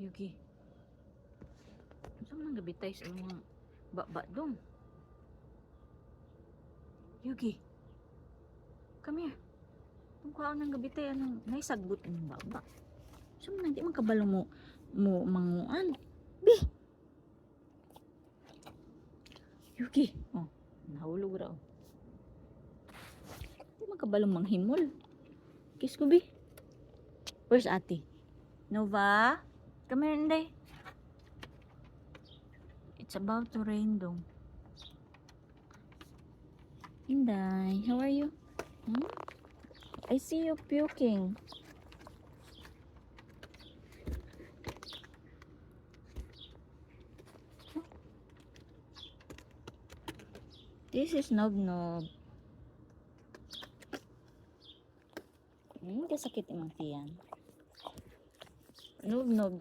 Yugi. Saan nang gabitay sa mga baba dong? Yugi. Come here. Kung kaon nang gabitay, anong naisagbot ng baba? Saan nang di man kabalo mo manguan? Bi! Yugi. Oh, nahulog raw. Di man kabalo manghimol. Kiss ko, Bi. Where's Ate? Nova? Come here, Inday. It's about to rain, dong. Inday, how are you? Hmm? I see you puking. This is Nob Nob. Kasakit imong tiyan. Nob Nob.